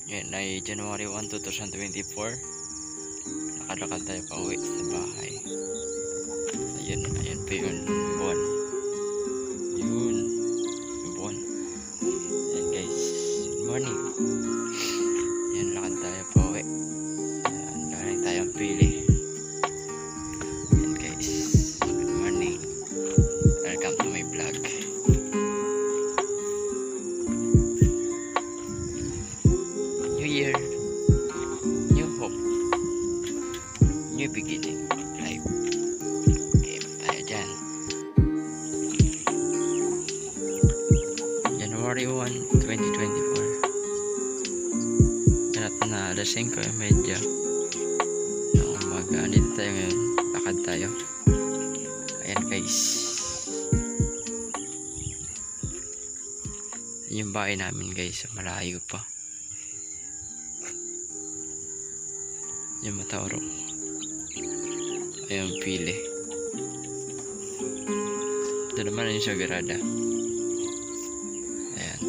Yan ay January 1, 2024. Nakalakad tayo pa uwi sa bahay. Ayun po yung buwan. Yun, yung buwan. Ayan guys, good morning. Yan, lakad tayo pa uwi. Ayan, galing tayong pili. Ayan guys, good morning. Welcome to my vlog. New year, new hope, new beginning of life. Okay, tayo dyan. January 1, 2024. Ganap na alas 5:30 ng umaga. Dito tayo ngayon, lakad tayo. Ayan guys, yung bahay namin guys, malayo pa. Yung Matauro. Ayun, pili. Ito naman yung Sagrada. Ayan.